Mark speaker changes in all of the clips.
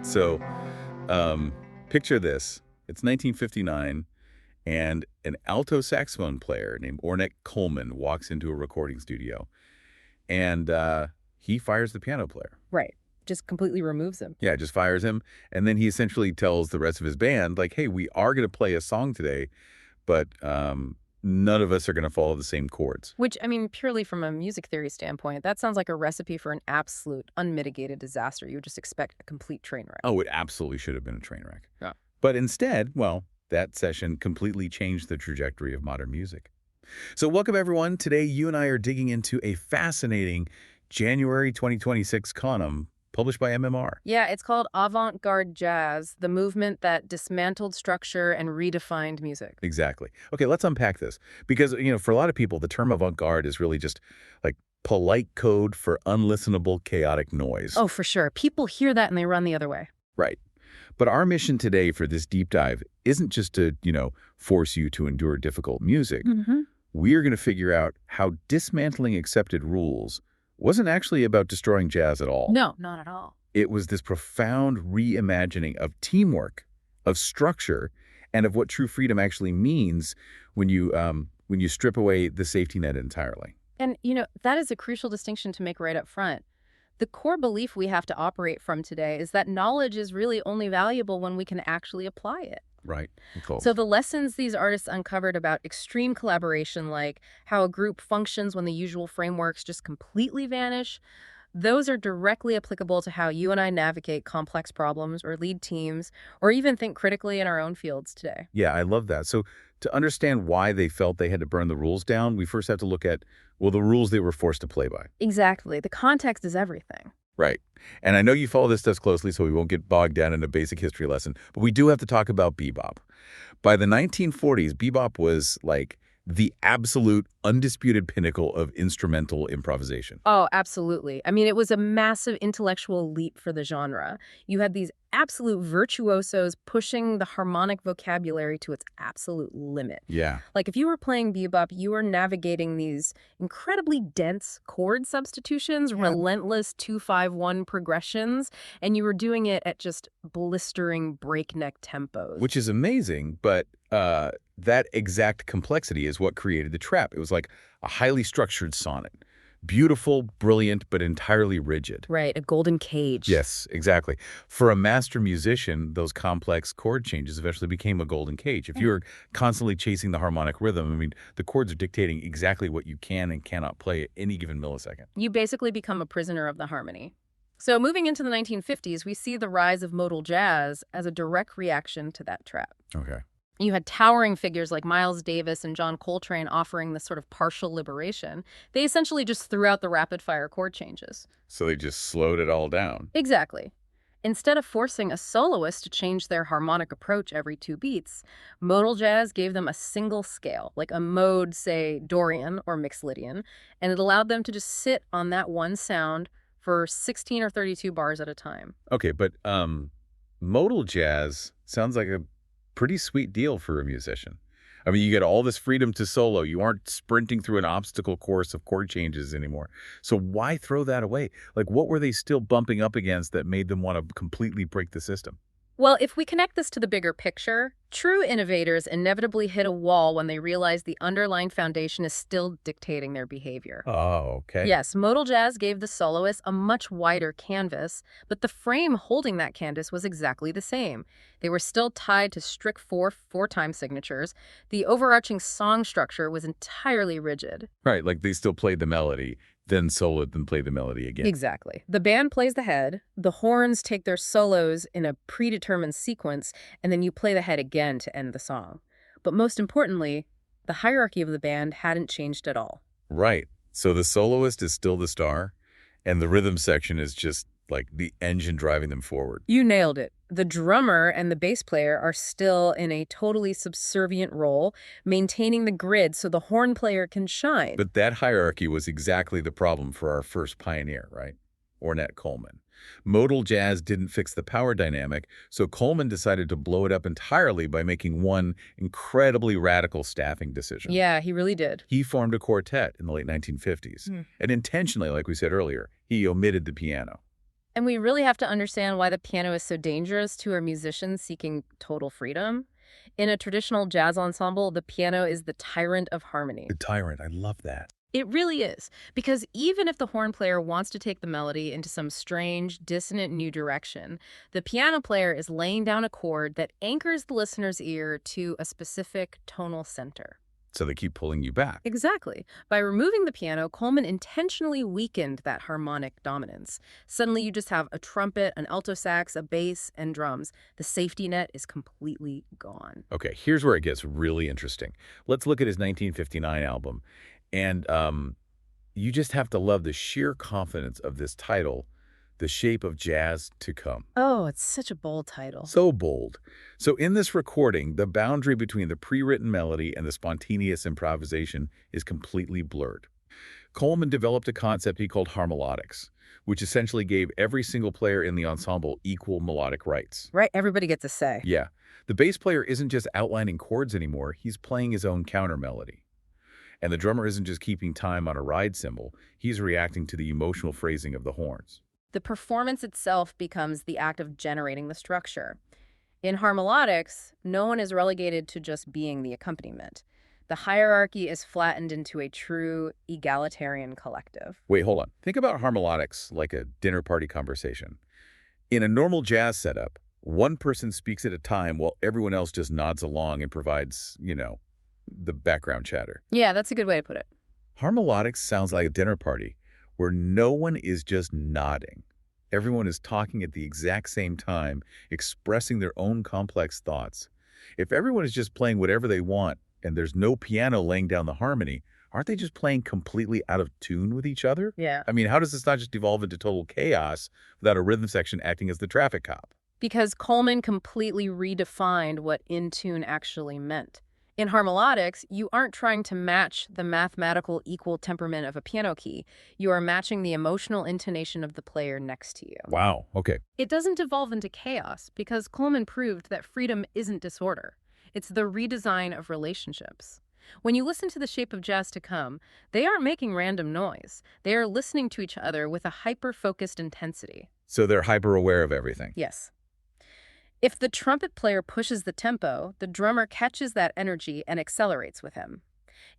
Speaker 1: So, picture this. It's 1959, and an alto saxophone player named Ornette Coleman walks into a recording studio, and he fires the piano player.
Speaker 2: Right. Just completely removes him.
Speaker 1: Yeah, just fires him, and then he essentially tells the rest of his band, like, hey, we are going to play a song today, but none of us are going to follow the same chords.
Speaker 2: Which, I mean, purely from a music theory standpoint, that sounds like a recipe for an absolute, unmitigated disaster. You would just expect a complete train wreck.
Speaker 1: Oh, it absolutely should have been a train wreck.
Speaker 2: Yeah.
Speaker 1: But instead, well, that session completely changed the trajectory of modern music. So welcome, everyone. Today, you and I are digging into a fascinating January 2026 column published by MMR.
Speaker 2: Yeah, it's called Avant-Garde Jazz, the movement that dismantled structure and redefined music.
Speaker 1: Exactly. Okay, let's unpack this. Because, for a lot of people, the term avant-garde is really just like polite code for unlistenable, chaotic noise.
Speaker 2: Oh, for sure. People hear that and they run the other way.
Speaker 1: Right. But our mission today for this deep dive isn't just to, force you to endure difficult music. We're going to figure out how dismantling accepted rules wasn't actually about destroying jazz at all.
Speaker 2: No, not at all.
Speaker 1: It was this profound reimagining of teamwork, of structure, and of what true freedom actually means when you strip away the safety net entirely.
Speaker 2: And, that is a crucial distinction to make right up front. The core belief we have to operate from today is that knowledge is really only valuable when we can actually apply it.
Speaker 1: Right. Cool.
Speaker 2: So the lessons these artists uncovered about extreme collaboration, like how a group functions when the usual frameworks just completely vanish, those are directly applicable to how you and I navigate complex problems or lead teams or even think critically in our own fields today.
Speaker 1: Yeah, I love that. So to understand why they felt they had to burn the rules down, we first have to look at, the rules they were forced to play by.
Speaker 2: Exactly. The context is everything.
Speaker 1: Right. And I know you follow this stuff closely, so we won't get bogged down in a basic history lesson, but we do have to talk about bebop. By the 1940s, bebop was like the absolute undisputed pinnacle of instrumental improvisation.
Speaker 2: Oh, absolutely. I mean, it was a massive intellectual leap for the genre. You had these absolute virtuosos pushing the harmonic vocabulary to its absolute limit.
Speaker 1: Yeah.
Speaker 2: Like if you were playing bebop, you were navigating these incredibly dense chord substitutions, relentless 2-5-1 progressions, and you were doing it at just blistering breakneck tempos.
Speaker 1: Which is amazing, but that exact complexity is what created the trap. It was like a highly structured sonnet. Beautiful, brilliant, but entirely rigid.
Speaker 2: Right, a golden cage.
Speaker 1: Yes, exactly. For a master musician, those complex chord changes eventually became a golden cage. If you're constantly chasing the harmonic rhythm, I mean, the chords are dictating exactly what you can and cannot play at any given millisecond.
Speaker 2: You basically become a prisoner of the harmony. So moving into the 1950s, we see the rise of modal jazz as a direct reaction to that trap.
Speaker 1: Okay.
Speaker 2: You had towering figures like Miles Davis and John Coltrane offering this sort of partial liberation. They essentially just threw out the rapid-fire chord changes.
Speaker 1: So they just slowed it all down.
Speaker 2: Exactly. Instead of forcing a soloist to change their harmonic approach every 2 beats, modal jazz gave them a single scale, like a mode, say, Dorian or Mixolydian, and it allowed them to just sit on that one sound for 16 or 32 bars at a time.
Speaker 1: Okay, but modal jazz sounds like a pretty sweet deal for a musician. I mean, you get all this freedom to solo. You aren't sprinting through an obstacle course of chord changes anymore. So why throw that away? Like, what were they still bumping up against that made them want to completely break the system?
Speaker 2: Well, if we connect this to the bigger picture, true innovators inevitably hit a wall when they realize the underlying foundation is still dictating their behavior.
Speaker 1: Oh, okay.
Speaker 2: Yes, modal jazz gave the soloist a much wider canvas, but the frame holding that canvas was exactly the same. They were still tied to strict 4/4-time signatures. The overarching song structure was entirely rigid.
Speaker 1: Right, like they still played the melody, then soloed, then played the melody again.
Speaker 2: Exactly. The band plays the head, the horns take their solos in a predetermined sequence, and then you play the head again to end the song. But most importantly, the hierarchy of the band hadn't changed at all.
Speaker 1: Right. So the soloist is still the star, and the rhythm section is just like the engine driving them forward.
Speaker 2: You nailed it. The drummer and the bass player are still in a totally subservient role, maintaining the grid so the horn player can shine.
Speaker 1: But that hierarchy was exactly the problem for our first pioneer, right? Ornette Coleman. Modal jazz didn't fix the power dynamic, so Coleman decided to blow it up entirely by making one incredibly radical staffing decision.
Speaker 2: Yeah, he really did.
Speaker 1: He formed a quartet in the late 1950s. And intentionally, like we said earlier, he omitted the piano.
Speaker 2: And we really have to understand why the piano is so dangerous to a musician seeking total freedom. In a traditional jazz ensemble, the piano is the tyrant of harmony.
Speaker 1: The tyrant, I love that.
Speaker 2: It really is, because even if the horn player wants to take the melody into some strange, dissonant new direction, the piano player is laying down a chord that anchors the listener's ear to a specific tonal center.
Speaker 1: So they keep pulling you back.
Speaker 2: Exactly. By removing the piano, Coleman intentionally weakened that harmonic dominance. Suddenly you just have a trumpet, an alto sax, a bass, and drums. The safety net is completely gone.
Speaker 1: Okay, here's where it gets really interesting. Let's look at his 1959 album. And you just have to love the sheer confidence of this title, The Shape of Jazz to Come.
Speaker 2: Oh, it's such a bold title.
Speaker 1: So bold. So in this recording, the boundary between the pre-written melody and the spontaneous improvisation is completely blurred. Coleman developed a concept he called harmolodics, which essentially gave every single player in the ensemble equal melodic rights.
Speaker 2: Right, everybody gets a say.
Speaker 1: Yeah, the bass player isn't just outlining chords anymore, he's playing his own counter melody. And the drummer isn't just keeping time on a ride cymbal, he's reacting to the emotional phrasing of the horns.
Speaker 2: The performance itself becomes the act of generating the structure. In harmolodics, no one is relegated to just being the accompaniment. The hierarchy is flattened into a true egalitarian collective.
Speaker 1: Wait, hold on. Think about harmolodics like a dinner party conversation. In a normal jazz setup, one person speaks at a time while everyone else just nods along and provides, the background chatter.
Speaker 2: Yeah, that's a good way to put it.
Speaker 1: Harmolodics sounds like a dinner party where no one is just nodding. Everyone is talking at the exact same time, expressing their own complex thoughts. If everyone is just playing whatever they want and there's no piano laying down the harmony, aren't they just playing completely out of tune with each other?
Speaker 2: Yeah.
Speaker 1: I mean, how does this not just evolve into total chaos without a rhythm section acting as the traffic cop?
Speaker 2: Because Coleman completely redefined what in tune actually meant. In harmolodics, you aren't trying to match the mathematical equal temperament of a piano key. You are matching the emotional intonation of the player next to you.
Speaker 1: Wow, okay.
Speaker 2: It doesn't devolve into chaos because Coleman proved that freedom isn't disorder. It's the redesign of relationships. When you listen to The Shape of Jazz to Come, they aren't making random noise. They are listening to each other with a hyper-focused intensity.
Speaker 1: So they're hyper-aware of everything.
Speaker 2: Yes. If the trumpet player pushes the tempo, the drummer catches that energy and accelerates with him.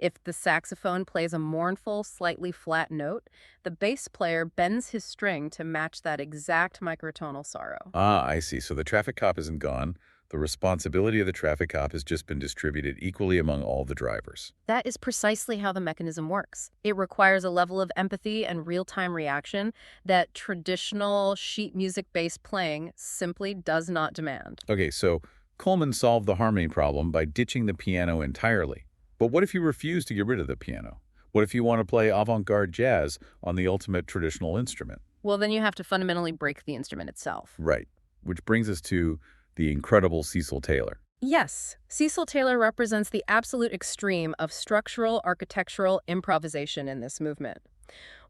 Speaker 2: If the saxophone plays a mournful, slightly flat note, the bass player bends his string to match that exact microtonal sorrow.
Speaker 1: Ah, I see. So the traffic cop isn't gone. The responsibility of the traffic cop has just been distributed equally among all the drivers.
Speaker 2: That is precisely how the mechanism works. It requires a level of empathy and real-time reaction that traditional sheet music-based playing simply does not demand.
Speaker 1: Okay, so Coleman solved the harmony problem by ditching the piano entirely. But what if you refuse to get rid of the piano? What if you want to play avant-garde jazz on the ultimate traditional instrument?
Speaker 2: Well, then you have to fundamentally break the instrument itself.
Speaker 1: Right, which brings us to the incredible Cecil Taylor.
Speaker 2: Yes, Cecil Taylor represents the absolute extreme of structural architectural improvisation in this movement.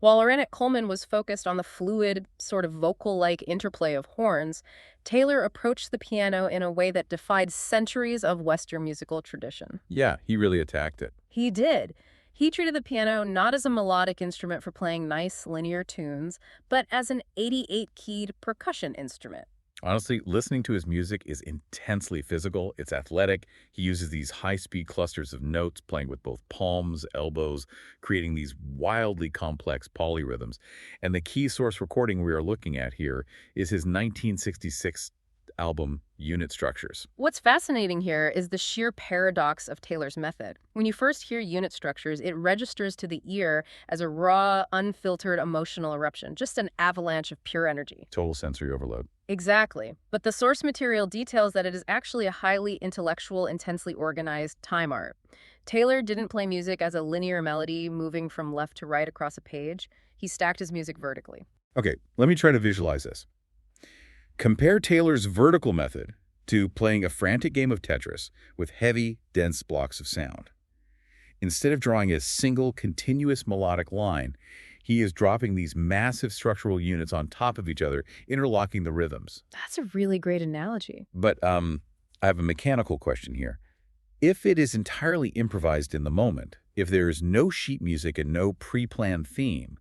Speaker 2: While Ornette Coleman was focused on the fluid, sort of vocal-like interplay of horns, Taylor approached the piano in a way that defied centuries of Western musical tradition.
Speaker 1: Yeah, he really attacked it.
Speaker 2: He did. He treated the piano not as a melodic instrument for playing nice, linear tunes, but as an 88-keyed percussion instrument.
Speaker 1: Honestly, listening to his music is intensely physical. It's athletic. He uses these high-speed clusters of notes, playing with both palms, elbows, creating these wildly complex polyrhythms. And the key source recording we are looking at here is his 1966 album, Unit Structures.
Speaker 2: What's fascinating here is the sheer paradox of Taylor's method. When you first hear unit structures, it registers to the ear as a raw, unfiltered emotional eruption, just an avalanche of pure energy.
Speaker 1: Total sensory overload.
Speaker 2: Exactly. But the source material details that it is actually a highly intellectual, intensely organized time art. Taylor didn't play music as a linear melody moving from left to right across a page. He stacked his music vertically.
Speaker 1: Okay, let me try to visualize this. Compare Taylor's vertical method to playing a frantic game of Tetris with heavy, dense blocks of sound. Instead of drawing a single, continuous melodic line, he is dropping these massive structural units on top of each other, interlocking the rhythms.
Speaker 2: That's a really great analogy.
Speaker 1: But I have a mechanical question here. If it is entirely improvised in the moment, if there is no sheet music and no pre-planned theme,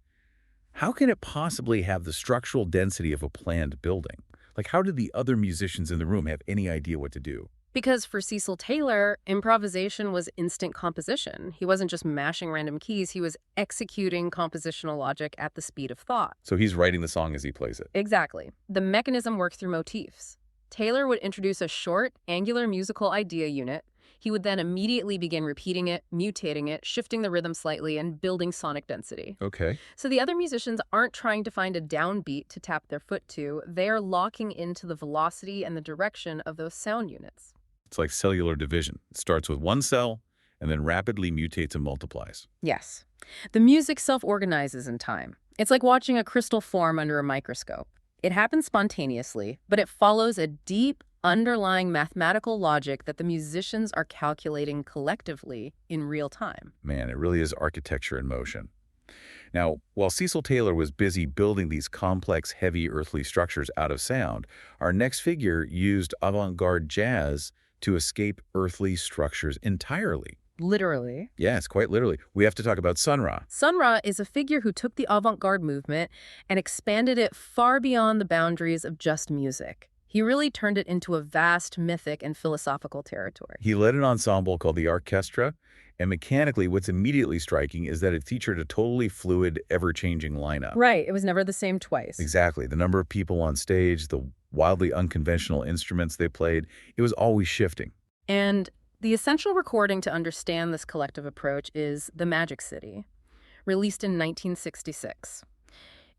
Speaker 1: How can it possibly have the structural density of a planned building? Like, how did the other musicians in the room have any idea what to do?
Speaker 2: Because for Cecil Taylor, improvisation was instant composition. He wasn't just mashing random keys, he was executing compositional logic at the speed of thought.
Speaker 1: So he's writing the song as he plays it.
Speaker 2: Exactly. The mechanism worked through motifs. Taylor would introduce a short, angular musical idea unit. He would then immediately begin repeating it, mutating it, shifting the rhythm slightly, and building sonic density.
Speaker 1: Okay.
Speaker 2: So the other musicians aren't trying to find a downbeat to tap their foot to. They are locking into the velocity and the direction of those sound units.
Speaker 1: It's like cellular division. It starts with one cell and then rapidly mutates and multiplies.
Speaker 2: Yes. The music self-organizes in time. It's like watching a crystal form under a microscope. It happens spontaneously, but it follows a deep, underlying mathematical logic that the musicians are calculating collectively in real time.
Speaker 1: Man, it really is architecture in motion. Now, while Cecil Taylor was busy building these complex, heavy earthly structures out of sound, our next figure used avant-garde jazz to escape earthly structures entirely.
Speaker 2: Literally.
Speaker 1: Yes, quite literally. We have to talk about Sun Ra.
Speaker 2: Sun Ra is a figure who took the avant-garde movement and expanded it far beyond the boundaries of just music. He really turned it into a vast mythic and philosophical territory.
Speaker 1: He led an ensemble called the Orchestra, and mechanically what's immediately striking is that it featured a totally fluid, ever-changing lineup.
Speaker 2: Right, it was never the same twice.
Speaker 1: Exactly. The number of people on stage, the wildly unconventional instruments they played, it was always shifting.
Speaker 2: And the essential recording to understand this collective approach is The Magic City, released in 1966.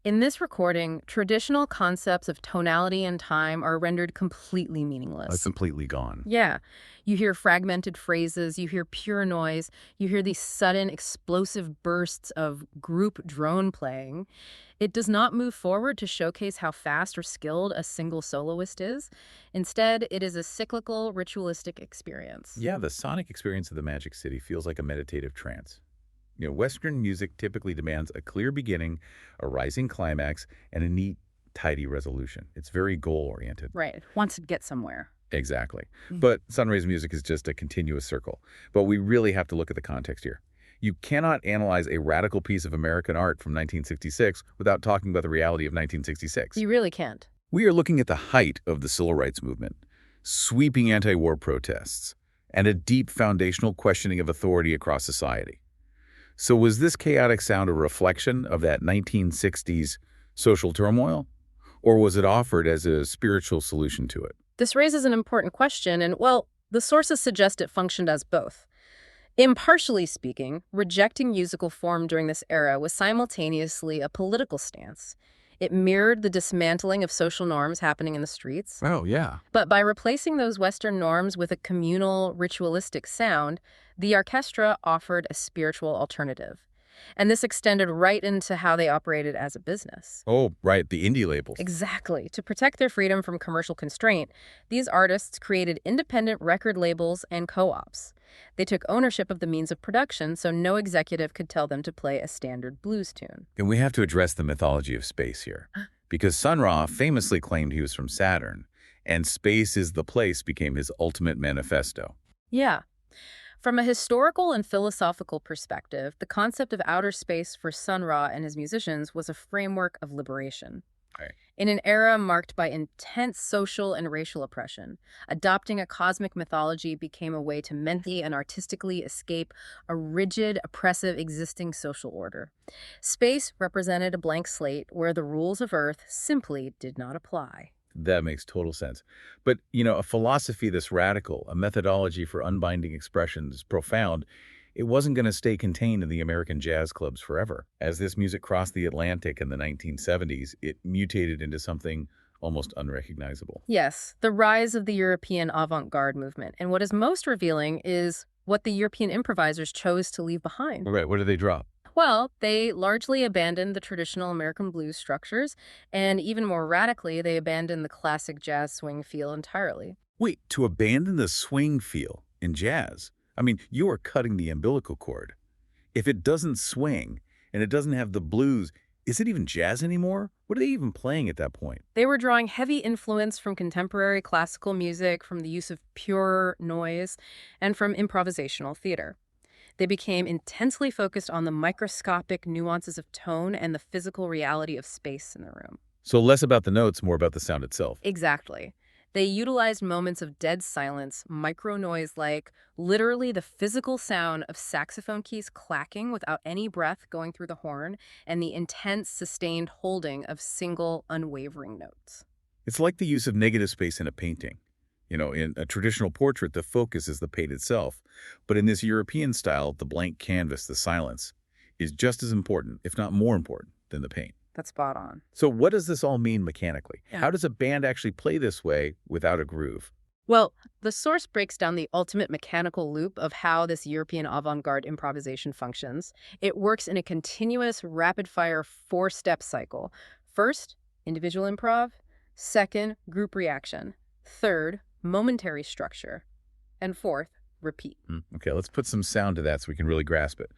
Speaker 2: In this recording, traditional concepts of tonality and time are rendered completely meaningless.
Speaker 1: It's completely gone.
Speaker 2: Yeah. You hear fragmented phrases, you hear pure noise, you hear these sudden explosive bursts of group drone playing. It does not move forward to showcase how fast or skilled a single soloist is. Instead, it is a cyclical, ritualistic experience.
Speaker 1: Yeah, the sonic experience of the Magic City feels like a meditative trance. You know, Western music typically demands a clear beginning, a rising climax, and a neat, tidy resolution. It's very goal-oriented.
Speaker 2: Right. It wants to get somewhere.
Speaker 1: Exactly. But Sun Ra's music is just a continuous circle. But we really have to look at the context here. You cannot analyze a radical piece of American art from 1966 without talking about the reality of 1966.
Speaker 2: You really can't.
Speaker 1: We are looking at the height of the civil rights movement, sweeping anti-war protests, and a deep foundational questioning of authority across society. So was this chaotic sound a reflection of that 1960s social turmoil, or was it offered as a spiritual solution to it?
Speaker 2: This raises an important question, and, well, the sources suggest it functioned as both. Impartially speaking, rejecting musical form during this era was simultaneously a political stance. It mirrored the dismantling of social norms happening in the streets.
Speaker 1: Oh, yeah.
Speaker 2: But by replacing those Western norms with a communal, ritualistic sound, the orchestra offered a spiritual alternative. And this extended right into how they operated as a business.
Speaker 1: Oh, right, the indie labels.
Speaker 2: Exactly. To protect their freedom from commercial constraint, these artists created independent record labels and co-ops. They took ownership of the means of production, so no executive could tell them to play a standard blues tune.
Speaker 1: And we have to address the mythology of space here. Because Sun Ra famously claimed he was from Saturn, and space is the place became his ultimate manifesto.
Speaker 2: Yeah. From a historical and philosophical perspective, the concept of outer space for Sun Ra and his musicians was a framework of liberation.
Speaker 1: Right.
Speaker 2: In an era marked by intense social and racial oppression, adopting a cosmic mythology became a way to mentally and artistically escape a rigid, oppressive existing social order. Space represented a blank slate where the rules of Earth simply did not apply.
Speaker 1: That makes total sense. But, you know, a philosophy this radical, a methodology for unbinding expressions profound, it wasn't going to stay contained in the American jazz clubs forever. As this music crossed the Atlantic in the 1970s, it mutated into something almost unrecognizable.
Speaker 2: Yes, the rise of the European avant-garde movement. And what is most revealing is what the European improvisers chose to leave behind.
Speaker 1: Right, what did they drop?
Speaker 2: Well, they largely abandoned the traditional American blues structures, and even more radically, they abandoned the classic jazz swing feel entirely.
Speaker 1: Wait, to abandon the swing feel in jazz? I mean, you are cutting the umbilical cord. If it doesn't swing and it doesn't have the blues, is it even jazz anymore? What are they even playing at that point?
Speaker 2: They were drawing heavy influence from contemporary classical music, from the use of pure noise, and from improvisational theater. They became intensely focused on the microscopic nuances of tone and the physical reality of space in the room.
Speaker 1: So less about the notes, more about the sound itself.
Speaker 2: Exactly. They utilized moments of dead silence, micro noise like literally the physical sound of saxophone keys clacking without any breath going through the horn, and the intense, sustained holding of single, unwavering notes.
Speaker 1: It's like the use of negative space in a painting. In a traditional portrait, the focus is the paint itself. But in this European style, the blank canvas, the silence, is just as important, if not more important, than the paint.
Speaker 2: That's spot on.
Speaker 1: So what does this all mean mechanically?
Speaker 2: Yeah.
Speaker 1: How does a band actually play this way without a groove?
Speaker 2: Well, the source breaks down the ultimate mechanical loop of how this European avant-garde improvisation functions. It works in a continuous, rapid-fire four-step cycle. First, individual improv. Second, group reaction. Third, momentary structure. And fourth, repeat.
Speaker 1: Okay, let's put some sound to that so we can really grasp it.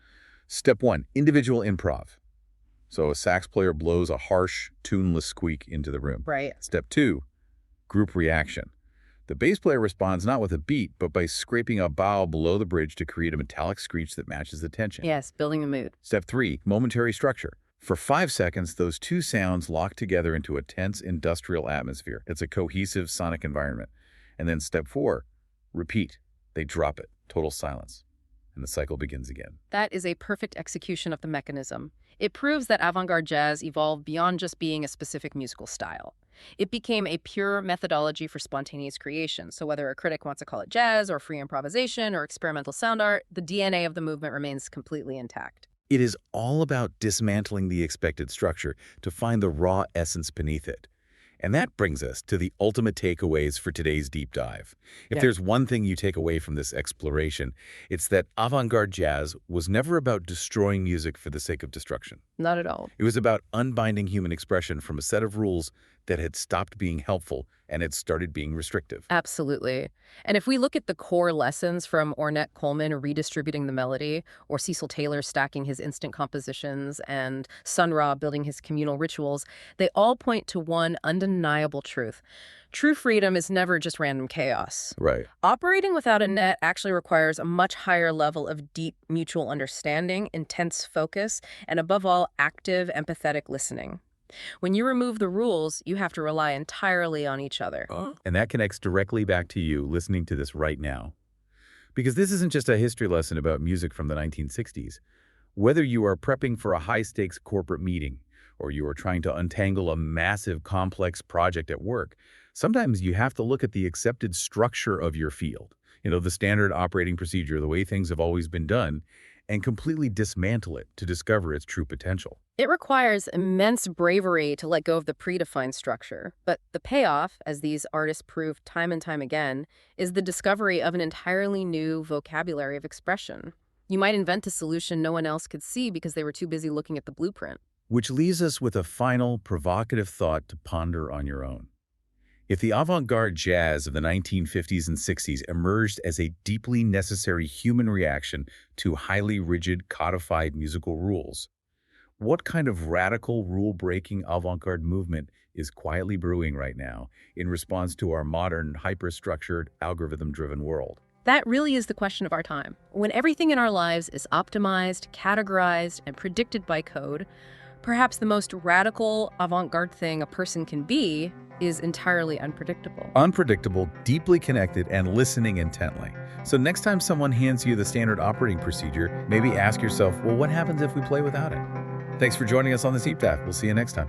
Speaker 1: Step 1, individual improv. So a sax player blows a harsh, tuneless squeak into the room.
Speaker 2: Right.
Speaker 1: Step 2, group reaction. The bass player responds not with a beat, but by scraping a bow below the bridge to create a metallic screech that matches the tension.
Speaker 2: Yes, building the mood.
Speaker 1: Step 3, momentary structure. For 5 seconds, those two sounds lock together into a tense industrial atmosphere. It's a cohesive sonic environment. And then step 4, repeat. They drop it, total silence. And the cycle begins again.
Speaker 2: That is a perfect execution of the mechanism. It proves that avant-garde jazz evolved beyond just being a specific musical style. It became a pure methodology for spontaneous creation. So whether a critic wants to call it jazz or free improvisation or experimental sound art, the DNA of the movement remains completely intact.
Speaker 1: It is all about dismantling the expected structure to find the raw essence beneath it. And that brings us to the ultimate takeaways for today's deep dive. If there's one thing you take away from this exploration, it's that avant-garde jazz was never about destroying music for the sake of destruction.
Speaker 2: Not at all.
Speaker 1: It was about unbinding human expression from a set of rules that had stopped being helpful and had started being restrictive.
Speaker 2: Absolutely. And if we look at the core lessons from Ornette Coleman redistributing the melody, or Cecil Taylor stacking his instant compositions, and Sun Ra building his communal rituals, they all point to one undeniable truth. True freedom is never just random chaos.
Speaker 1: Right.
Speaker 2: Operating without a net actually requires a much higher level of deep mutual understanding, intense focus, and above all, active, empathetic listening. When you remove the rules, you have to rely entirely on each other.
Speaker 1: And that connects directly back to you listening to this right now. Because this isn't just a history lesson about music from the 1960s. Whether you are prepping for a high-stakes corporate meeting or you are trying to untangle a massive, complex project at work, sometimes you have to look at the accepted structure of your field, the standard operating procedure, the way things have always been done, and completely dismantle it to discover its true potential.
Speaker 2: It requires immense bravery to let go of the predefined structure, but the payoff, as these artists prove time and time again, is the discovery of an entirely new vocabulary of expression. You might invent a solution no one else could see because they were too busy looking at the blueprint.
Speaker 1: Which leaves us with a final, provocative thought to ponder on your own. If the avant-garde jazz of the 1950s and 60s emerged as a deeply necessary human reaction to highly rigid, codified musical rules, what kind of radical, rule-breaking avant-garde movement is quietly brewing right now in response to our modern, hyper-structured, algorithm-driven world?
Speaker 2: That really is the question of our time. When everything in our lives is optimized, categorized, and predicted by code, perhaps the most radical avant-garde thing a person can be is entirely unpredictable.
Speaker 1: Unpredictable, deeply connected, and listening intently. So next time someone hands you the standard operating procedure, maybe ask yourself, well, what happens if we play without it? Thanks for joining us on this deep dive. We'll see you next time.